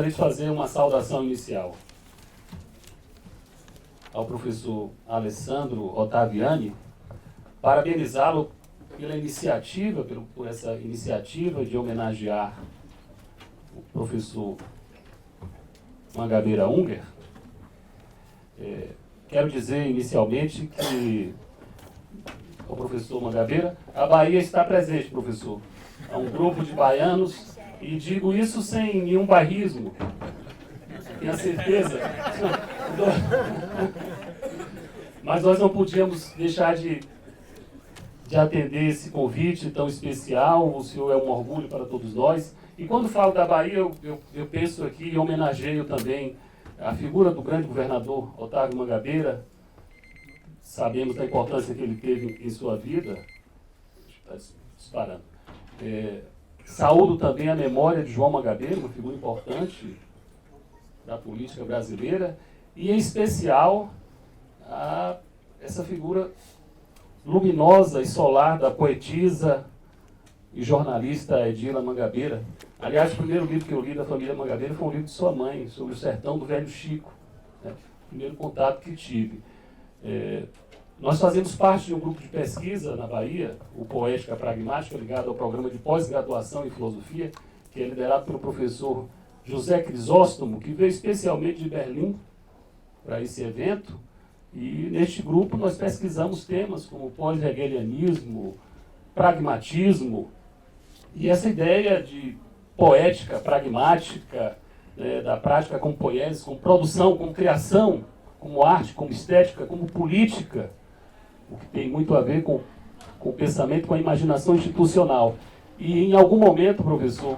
gostaria de fazer uma saudação inicial ao professor Alessandro Ottaviani, parabenizá-lo pela iniciativa, por essa iniciativa de homenagear o professor Mangabeira Unger. Quero dizer inicialmente que o professor Mangabeira, a Bahia está presente, professor. É um grupo de baianos, e digo isso sem nenhum bairrismo. Tenho certeza. Mas nós não podíamos deixar de atender esse convite tão especial. O senhor é um orgulho para todos nós. E quando falo da Bahia, eu penso aqui e homenageio também a figura do grande governador Otávio Mangabeira. Sabemos da importância que ele teve em sua vida. Está disparando. Saúdo também a memória de João Mangabeira, uma figura importante da política brasileira, e em especial a essa figura luminosa e solar da poetisa e jornalista Edila Mangabeira. Aliás, o primeiro livro que eu li da família Mangabeira foi um livro de sua mãe, sobre o sertão do Velho Chico, né? O primeiro contato que tive. Nós fazemos parte de um grupo de pesquisa na Bahia, o Poética Pragmática, ligado ao programa de pós-graduação em filosofia, que é liderado pelo professor José Crisóstomo, que veio especialmente de Berlim para esse evento. E neste grupo nós pesquisamos temas como pós-hegelianismo, pragmatismo, e essa ideia de poética pragmática, da prática como poiesis, como produção, como criação, como arte, como estética, como política, o que tem muito a ver com o pensamento, com a imaginação institucional. E em algum momento, professor,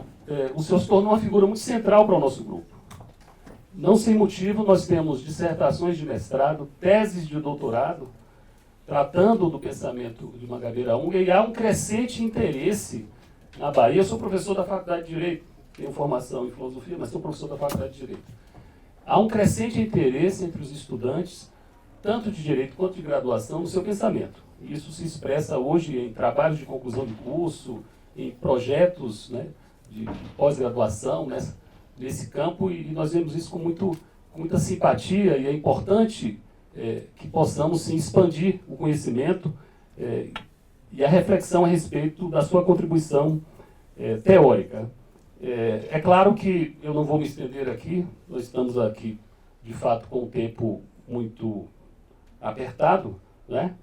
o senhor se tornou uma figura muito central para o nosso grupo. Não sem motivo, nós temos dissertações de mestrado, teses de doutorado, tratando do pensamento de Mangabeira Unger, e há um crescente interesse na Bahia. Eu sou professor da Faculdade de Direito, tenho formação em filosofia, mas sou professor da Faculdade de Direito. Há um crescente interesse entre os estudantes, tanto de direito quanto de graduação, no seu pensamento. E isso se expressa hoje em trabalhos de conclusão de curso, em projetos, né, de pós-graduação nesse campo, e nós vemos isso com muita simpatia, e é importante que possamos sim expandir o conhecimento e a reflexão a respeito da sua contribuição teórica. É claro que eu não vou me estender aqui, nós estamos aqui, de fato, com o tempo muito apertado, né?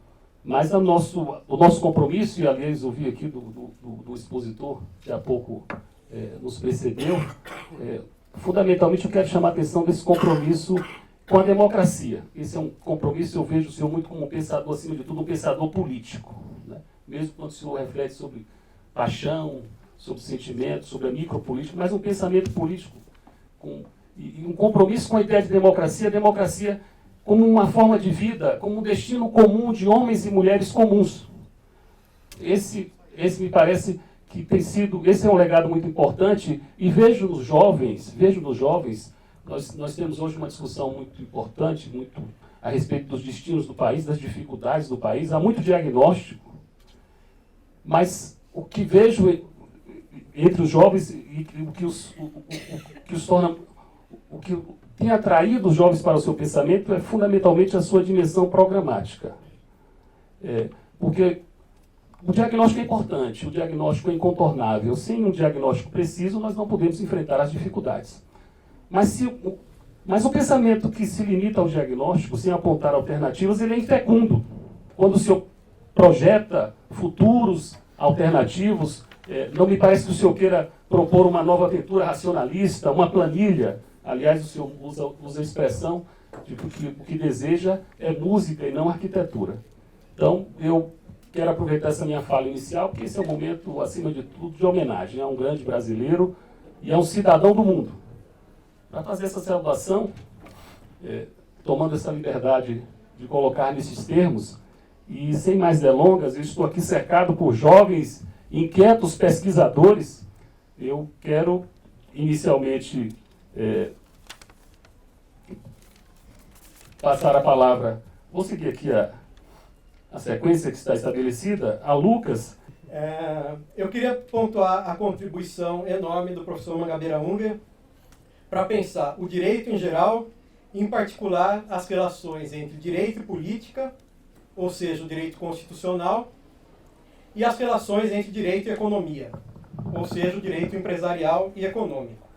Mas o nosso compromisso, e aliás eu vi aqui do expositor, que há pouco nos precedeu, fundamentalmente eu quero chamar a atenção desse compromisso com a democracia. Esse é um compromisso, eu vejo o senhor muito como um pensador, acima de tudo, um pensador político, né? Mesmo quando o senhor reflete sobre paixão, sobre sentimento, sobre a micropolítica, mas um pensamento político e um compromisso com a ideia de democracia como uma forma de vida, como um destino comum de homens e mulheres comuns. Esse me parece que tem sido, esse é um legado muito importante, e vejo nos jovens, nós temos hoje uma discussão muito importante, muito a respeito dos destinos do país, das dificuldades do país, há muito diagnóstico, mas o que vejo entre os jovens e o que tem atraído os jovens para o seu pensamento é fundamentalmente a sua dimensão programática. Porque o diagnóstico é importante, o diagnóstico é incontornável. Sem um diagnóstico preciso, nós não podemos enfrentar as dificuldades. Mas o pensamento que se limita ao diagnóstico, sem apontar alternativas, ele é infecundo. Quando o senhor projeta futuros alternativos, não me parece que o senhor queira propor uma nova aventura racionalista, uma planilha. Aliás, o senhor usa a expressão de que o que deseja é música e não arquitetura. Então, eu quero aproveitar essa minha fala inicial, porque esse é um momento, acima de tudo, de homenagem a um grande brasileiro e a um cidadão do mundo. Para fazer essa saudação, tomando essa liberdade de colocar nesses termos, e sem mais delongas, eu estou aqui cercado por jovens, inquietos pesquisadores. Eu quero, inicialmente, passar a palavra, vou seguir aqui a sequência que está estabelecida, a Lucas. Eu queria pontuar a contribuição enorme do professor Mangabeira Unger para pensar o direito em geral, em particular as relações entre direito e política, ou seja, o direito constitucional, e as relações entre direito e economia, ou seja, o direito empresarial e econômico.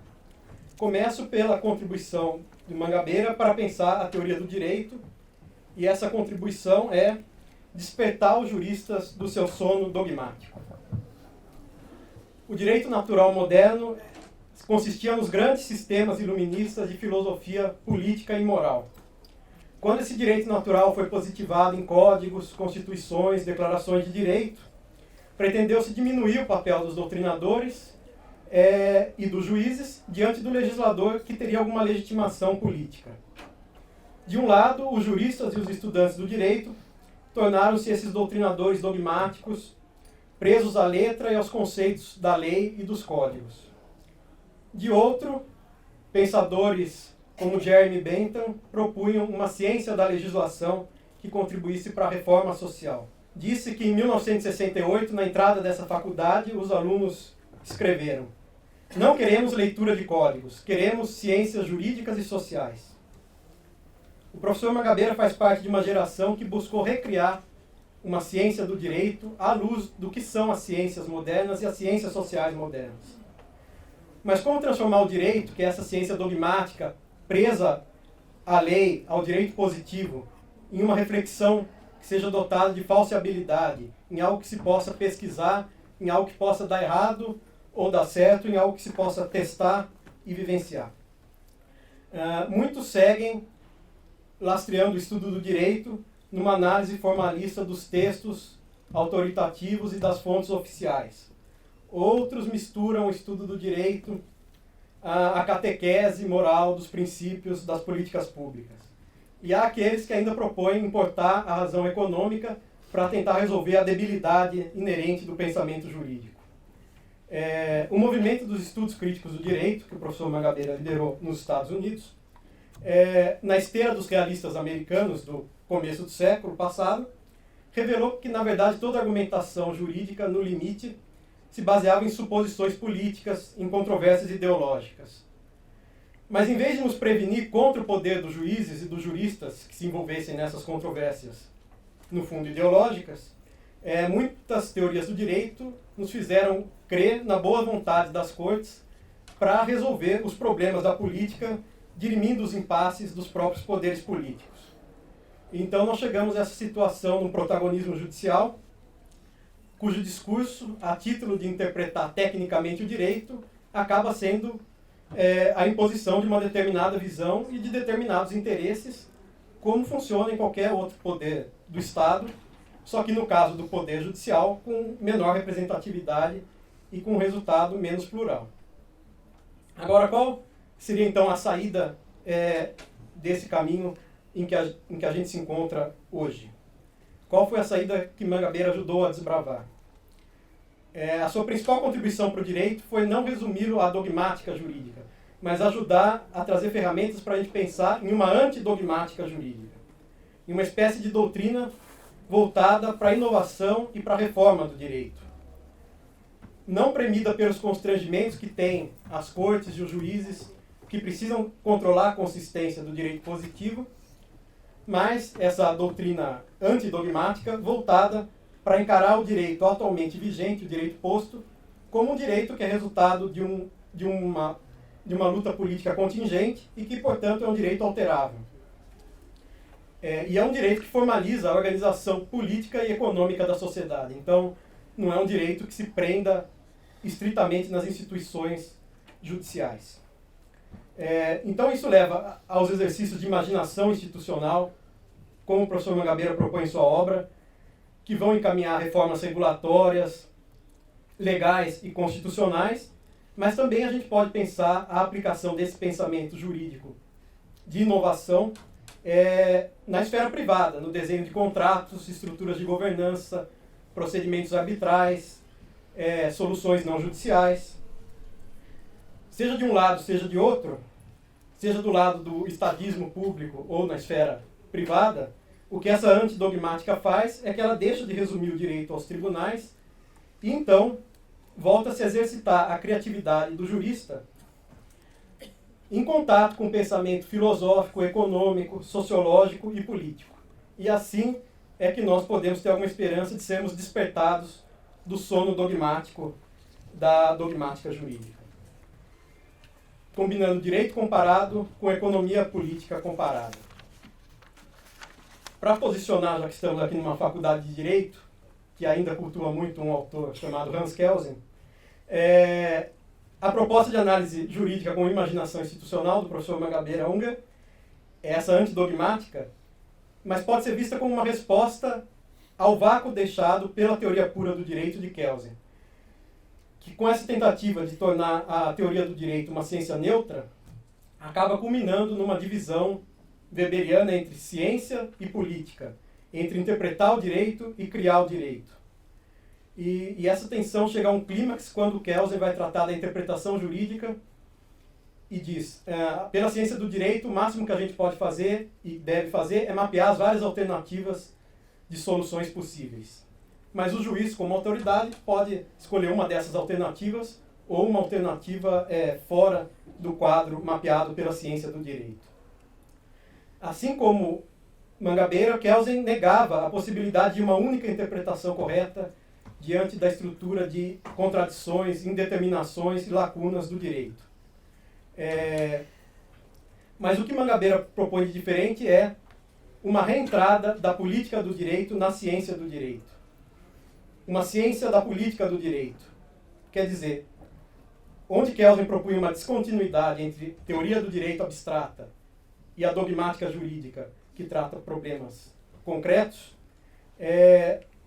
Começo pela contribuição de Mangabeira para pensar a teoria do direito, e essa contribuição é despertar os juristas do seu sono dogmático. O direito natural moderno consistia nos grandes sistemas iluministas de filosofia política e moral. Quando esse direito natural foi positivado em códigos, constituições, declarações de direito, pretendeu-se diminuir o papel dos doutrinadores e dos juízes diante do legislador que teria alguma legitimação política. De um lado, os juristas e os estudantes do direito tornaram-se esses doutrinadores dogmáticos, presos à letra e aos conceitos da lei e dos códigos. De outro, pensadores como Jeremy Bentham propunham uma ciência da legislação que contribuísse para a reforma social. Disse que em 1968, na entrada dessa faculdade, os alunos escreveram: "Não queremos leitura de códigos, queremos ciências jurídicas e sociais." O professor Mangabeira faz parte de uma geração que buscou recriar uma ciência do direito à luz do que são as ciências modernas e as ciências sociais modernas. Mas como transformar o direito, que é essa ciência dogmática, presa à lei, ao direito positivo, em uma reflexão que seja dotada de falseabilidade, em algo que se possa pesquisar, em algo que possa dar errado ou dar certo, em algo que se possa testar e vivenciar. Muitos seguem lastreando o estudo do direito numa análise formalista dos textos autoritativos e das fontes oficiais. Outros misturam o estudo do direito à catequese moral dos princípios das políticas públicas. E há aqueles que ainda propõem importar a razão econômica para tentar resolver a debilidade inerente do pensamento jurídico. O movimento dos estudos críticos do direito, que o professor Mangabeira liderou nos Estados Unidos, na esteira dos realistas americanos do começo do século passado, revelou que, na verdade, toda argumentação jurídica, no limite, se baseava em suposições políticas, em controvérsias ideológicas. Mas, em vez de nos prevenir contra o poder dos juízes e dos juristas que se envolvessem nessas controvérsias, no fundo ideológicas, muitas teorias do direito nos fizeram crer na boa vontade das cortes para resolver os problemas da política, dirimindo os impasses dos próprios poderes políticos. Então nós chegamos a essa situação de um protagonismo judicial, cujo discurso, a título de interpretar tecnicamente o direito, acaba sendo a imposição de uma determinada visão e de determinados interesses, como funciona em qualquer outro poder do Estado, só que no caso do poder judicial, com menor representatividade e com um resultado menos plural. Agora, qual seria então a saída desse caminho em que a gente se encontra hoje? Qual foi a saída que Mangabeira ajudou a desbravar? A sua principal contribuição para o direito foi não resumi-lo à dogmática jurídica, mas ajudar a trazer ferramentas para a gente pensar em uma antidogmática jurídica, em uma espécie de doutrina voltada para a inovação e para a reforma do direito. Não premida pelos constrangimentos que têm as cortes e os juízes, que precisam controlar a consistência do direito positivo, mas essa doutrina antidogmática voltada para encarar o direito atualmente vigente, o direito posto, como um direito que é resultado de uma luta política contingente e que, portanto, é um direito alterável. E é um direito que formaliza a organização política e econômica da sociedade. Então, não é um direito que se prenda estritamente nas instituições judiciais. Então, isso leva aos exercícios de imaginação institucional, como o professor Mangabeira propõe em sua obra, que vão encaminhar reformas regulatórias, legais e constitucionais, mas também a gente pode pensar a aplicação desse pensamento jurídico de inovação na esfera privada, no desenho de contratos, estruturas de governança, procedimentos arbitrais, soluções não judiciais. Seja de um lado, seja de outro, seja do lado do estadismo público ou na esfera privada, o que essa antidogmática faz é que ela deixa de resumir o direito aos tribunais e então volta a se exercitar a criatividade do jurista em contato com o pensamento filosófico, econômico, sociológico e político. E assim é que nós podemos ter alguma esperança de sermos despertados do sono dogmático da dogmática jurídica. Combinando direito comparado com economia política comparada. Para posicionar, já que estamos aqui numa faculdade de Direito, que ainda cultua muito um autor chamado Hans Kelsen, a proposta de análise jurídica com imaginação institucional do professor Mangabeira Unger é essa antidogmática, mas pode ser vista como uma resposta ao vácuo deixado pela teoria pura do direito de Kelsen, que com essa tentativa de tornar a teoria do direito uma ciência neutra, acaba culminando numa divisão weberiana entre ciência e política, entre interpretar o direito e criar o direito. E essa tensão chega a um clímax quando Kelsen vai tratar da interpretação jurídica e diz, pela ciência do direito, o máximo que a gente pode fazer e deve fazer é mapear as várias alternativas de soluções possíveis. Mas o juiz, como autoridade, pode escolher uma dessas alternativas ou uma alternativa fora do quadro mapeado pela ciência do direito. Assim como Mangabeira, Kelsen negava a possibilidade de uma única interpretação correta diante da estrutura de contradições, indeterminações e lacunas do direito. Mas o que Mangabeira propõe de diferente é uma reentrada da política do direito na ciência do direito. Uma ciência da política do direito. Quer dizer, onde Kelsen propunha uma descontinuidade entre teoria do direito abstrata e a dogmática jurídica, que trata problemas concretos,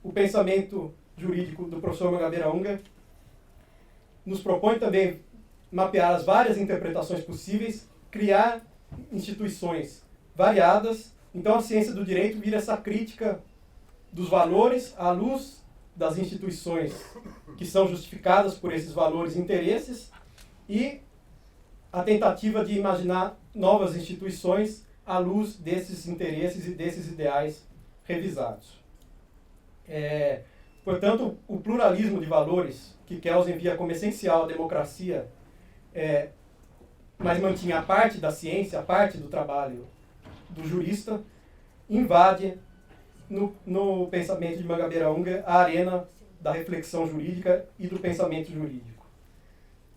o pensamento jurídico do professor Mangabeira Unger nos propõe também mapear as várias interpretações possíveis, criar instituições variadas. Então a ciência do direito vira essa crítica dos valores à luz das instituições que são justificadas por esses valores e interesses e a tentativa de imaginar novas instituições à luz desses interesses e desses ideais revisados. Portanto, o pluralismo de valores que Kelsen via como essencial à democracia, mas mantinha a parte da ciência, a parte do trabalho do jurista, invade no pensamento de Mangabeira Unger a arena da reflexão jurídica e do pensamento jurídico.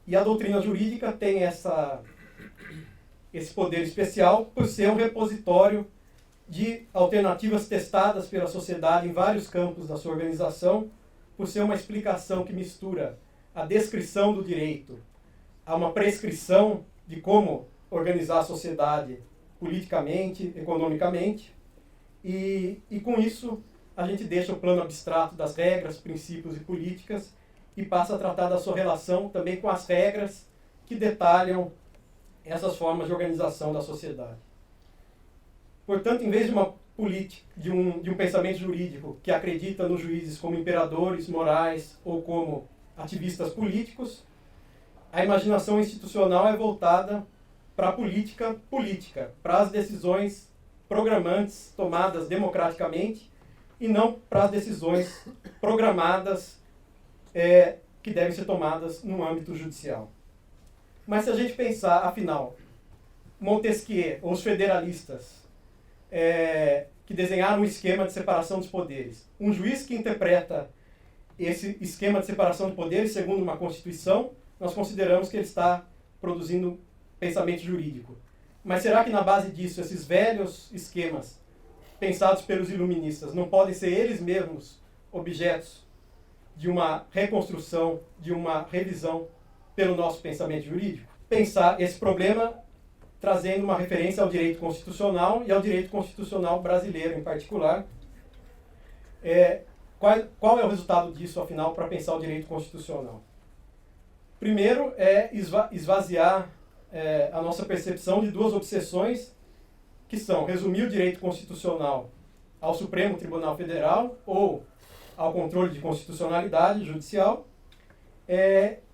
E a doutrina jurídica tem esse poder especial por ser um repositório de alternativas testadas pela sociedade em vários campos da sua organização, por ser uma explicação que mistura a descrição do direito a uma prescrição de como organizar a sociedade politicamente, economicamente, e com isso a gente deixa o plano abstrato das regras, princípios e políticas e passa a tratar da sua relação também com as regras que detalham essas formas de organização da sociedade. Portanto, em vez de uma política, de um pensamento jurídico que acredita nos juízes como imperadores morais ou como ativistas políticos, a imaginação institucional é voltada para a política, para as decisões programantes tomadas democraticamente e não para as decisões programadas que devem ser tomadas no âmbito judicial. Mas se a gente pensar, afinal, Montesquieu ou os federalistas que desenharam um esquema de separação dos poderes, um juiz que interpreta esse esquema de separação de poderes segundo uma Constituição, nós consideramos que ele está produzindo pensamento jurídico. Mas será que na base disso, esses velhos esquemas pensados pelos iluministas não podem ser eles mesmos objetos de uma reconstrução, de uma revisão pelo nosso pensamento jurídico? Pensar esse problema trazendo uma referência ao direito constitucional e ao direito constitucional brasileiro em particular. Qual é o resultado disso, afinal, para pensar o direito constitucional? Primeiro é esvaziar a nossa percepção de duas obsessões, que são resumir o direito constitucional ao Supremo Tribunal Federal ou ao controle de constitucionalidade judicial,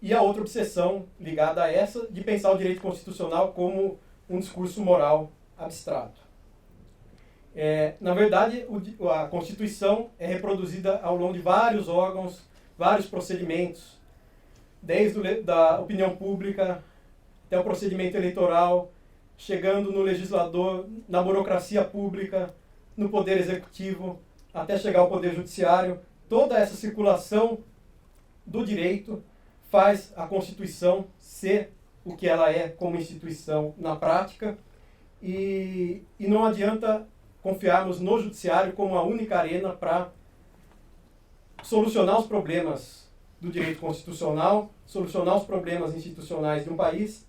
e a outra obsessão ligada a essa, de pensar o direito constitucional como um discurso moral abstrato. Na verdade, a Constituição é reproduzida ao longo de vários órgãos, vários procedimentos, desde da opinião pública, até o procedimento eleitoral, chegando no legislador, na burocracia pública, no poder executivo, até chegar ao poder judiciário. Toda essa circulação do direito faz a Constituição ser o que ela é como instituição na prática, e não adianta confiarmos no judiciário como a única arena para solucionar os problemas do direito constitucional, solucionar os problemas institucionais de um país,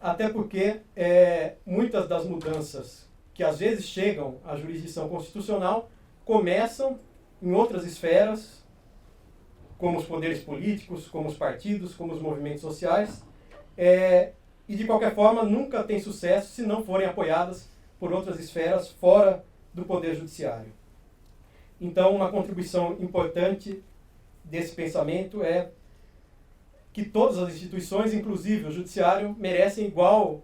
até porque muitas das mudanças que às vezes chegam à jurisdição constitucional começam em outras esferas, como os poderes políticos, como os partidos, como os movimentos sociais, e de qualquer forma nunca tem sucesso se não forem apoiadas por outras esferas fora do poder judiciário. Então, uma contribuição importante desse pensamento é que todas as instituições, inclusive o judiciário, merecem igual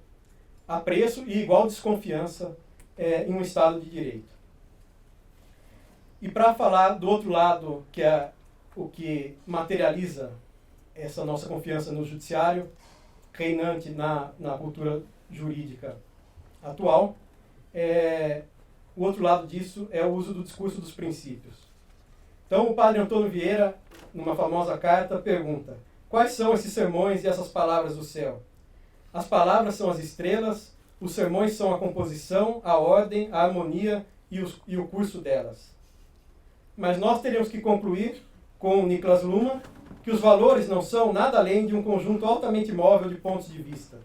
apreço e igual desconfiança em um Estado de Direito. E para falar do outro lado, que é o que materializa essa nossa confiança no judiciário, reinante na cultura jurídica atual, o outro lado disso é o uso do discurso dos princípios. Então, o padre Antônio Vieira, numa famosa carta, pergunta: quais são esses sermões e essas palavras do céu? As palavras são as estrelas, os sermões são a composição, a ordem, a harmonia e o curso delas. Mas nós teríamos que concluir com Niklas Luhmann que os valores não são nada além de um conjunto altamente móvel de pontos de vista.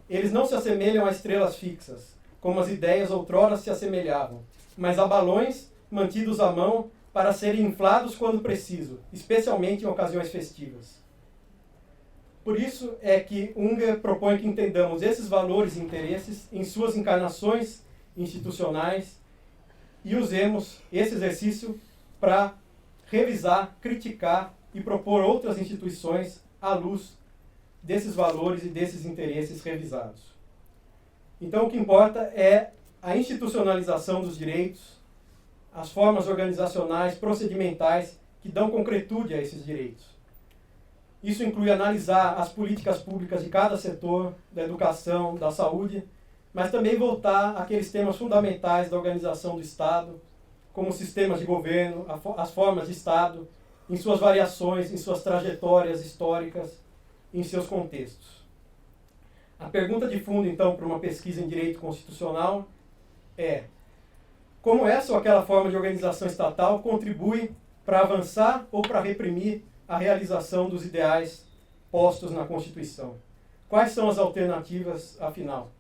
Eles não se assemelham a estrelas fixas, como as ideias outrora se assemelhavam, mas a balões mantidos à mão para serem inflados quando preciso, especialmente em ocasiões festivas. Por isso é que Unger propõe que entendamos esses valores e interesses em suas encarnações institucionais e usemos esse exercício para revisar, criticar e propor outras instituições à luz desses valores e desses interesses revisados. Então, o que importa é a institucionalização dos direitos, as formas organizacionais, procedimentais que dão concretude a esses direitos. Isso inclui analisar as políticas públicas de cada setor, da educação, da saúde, mas também voltar àqueles temas fundamentais da organização do Estado, como sistemas de governo, as formas de Estado, em suas variações, em suas trajetórias históricas, em seus contextos. A pergunta de fundo, então, para uma pesquisa em direito constitucional é: como essa ou aquela forma de organização estatal contribui para avançar ou para reprimir a realização dos ideais postos na Constituição? Quais são as alternativas, afinal?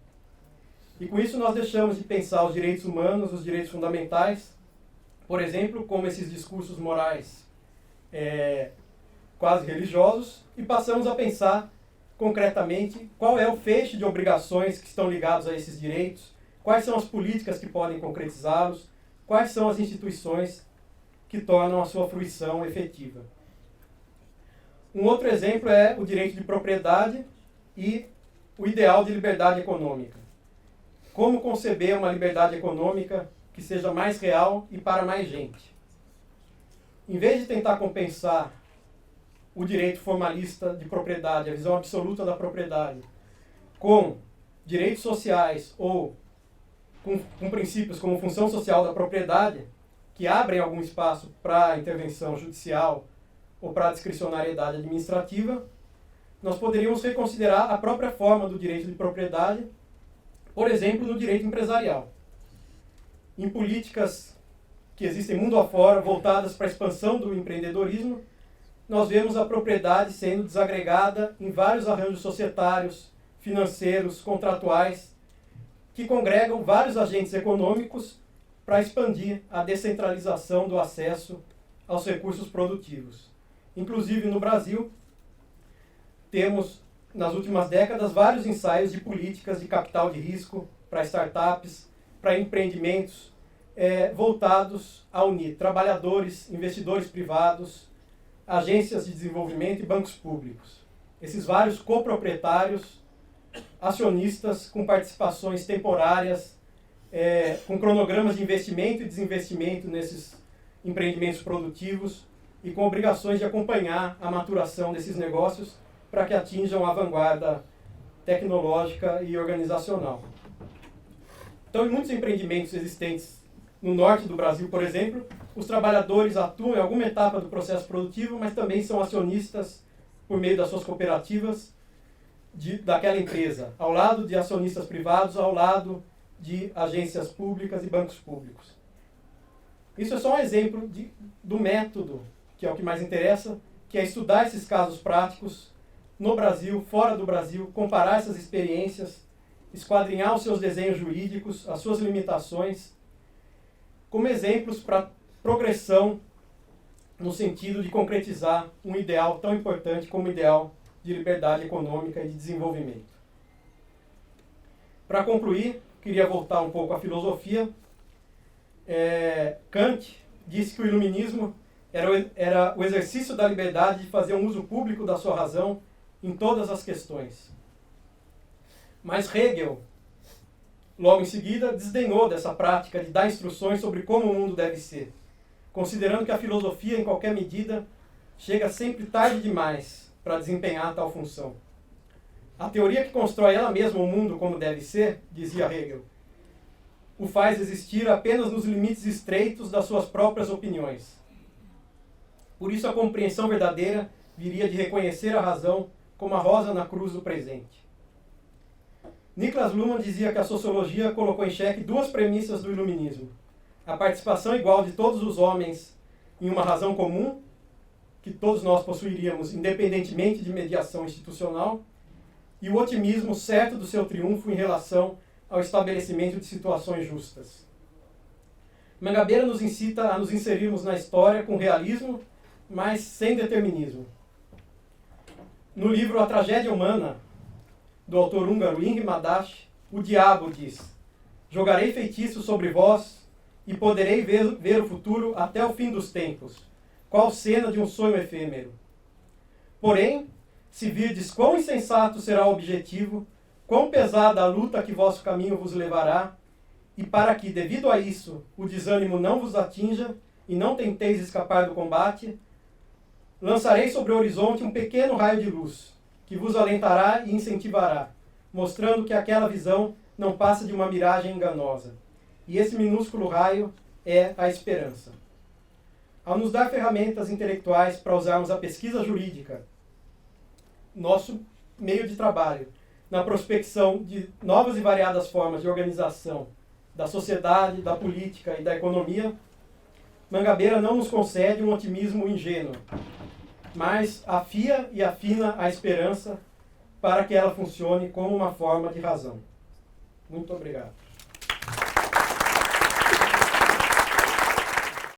E com isso nós deixamos de pensar os direitos humanos, os direitos fundamentais, por exemplo, como esses discursos morais quase religiosos, e passamos a pensar concretamente qual é o feixe de obrigações que estão ligados a esses direitos, quais são as políticas que podem concretizá-los, quais são as instituições que tornam a sua fruição efetiva. Um outro exemplo é o direito de propriedade e o ideal de liberdade econômica. Como conceber uma liberdade econômica que seja mais real e para mais gente? Em vez de tentar compensar o direito formalista de propriedade, a visão absoluta da propriedade, com direitos sociais ou com princípios como função social da propriedade, que abrem algum espaço para a intervenção judicial ou para a discricionariedade administrativa, nós poderíamos reconsiderar a própria forma do direito de propriedade, por exemplo, no direito empresarial. Em políticas que existem mundo afora, voltadas para a expansão do empreendedorismo, nós vemos a propriedade sendo desagregada em vários arranjos societários, financeiros, contratuais, que congregam vários agentes econômicos para expandir a descentralização do acesso aos recursos produtivos. Inclusive, no Brasil, temos, nas últimas décadas, vários ensaios de políticas de capital de risco para startups, para empreendimentos voltados a unir trabalhadores, investidores privados, agências de desenvolvimento e bancos públicos. Esses vários coproprietários, acionistas com participações temporárias, com cronogramas de investimento e desinvestimento nesses empreendimentos produtivos e com obrigações de acompanhar a maturação desses negócios para que atinjam a vanguarda tecnológica e organizacional. Então, em muitos empreendimentos existentes no norte do Brasil, por exemplo, os trabalhadores atuam em alguma etapa do processo produtivo, mas também são acionistas por meio das suas cooperativas daquela empresa, ao lado de acionistas privados, ao lado de agências públicas e bancos públicos. Isso é só um exemplo do método, que é o que mais interessa, que é estudar esses casos práticos no Brasil, fora do Brasil, comparar essas experiências, esquadrinhar os seus desenhos jurídicos, as suas limitações, como exemplos para progressão no sentido de concretizar um ideal tão importante como o ideal de liberdade econômica e de desenvolvimento. Para concluir, queria voltar um pouco à filosofia. Kant disse que o iluminismo era o exercício da liberdade de fazer um uso público da sua razão em todas as questões. Mas Hegel, logo em seguida, desdenhou dessa prática de dar instruções sobre como o mundo deve ser, considerando que a filosofia, em qualquer medida, chega sempre tarde demais para desempenhar tal função. A teoria que constrói ela mesma o mundo como deve ser, dizia Hegel, o faz existir apenas nos limites estreitos das suas próprias opiniões. Por isso a compreensão verdadeira viria de reconhecer a razão como a rosa na cruz do presente. Niklas Luhmann dizia que a sociologia colocou em xeque duas premissas do iluminismo: a participação igual de todos os homens em uma razão comum, que todos nós possuiríamos independentemente de mediação institucional, e o otimismo certo do seu triunfo em relação ao estabelecimento de situações justas. Mangabeira nos incita a nos inserirmos na história com realismo, mas sem determinismo. No livro A Tragédia Humana, do autor húngaro Ing Madash, o diabo diz: jogarei feitiço sobre vós e poderei ver o futuro até o fim dos tempos, qual cena de um sonho efêmero. Porém, se virdes quão insensato será o objetivo, quão pesada a luta que vosso caminho vos levará, e para que, devido a isso, o desânimo não vos atinja e não tenteis escapar do combate, lançarei sobre o horizonte um pequeno raio de luz, que vos alentará e incentivará, mostrando que aquela visão não passa de uma miragem enganosa. E esse minúsculo raio é a esperança. Ao nos dar ferramentas intelectuais para usarmos a pesquisa jurídica, nosso meio de trabalho, na prospecção de novas e variadas formas de organização da sociedade, da política e da economia, Mangabeira não nos concede um otimismo ingênuo, mas afia e afina a esperança para que ela funcione como uma forma de razão. Muito obrigado.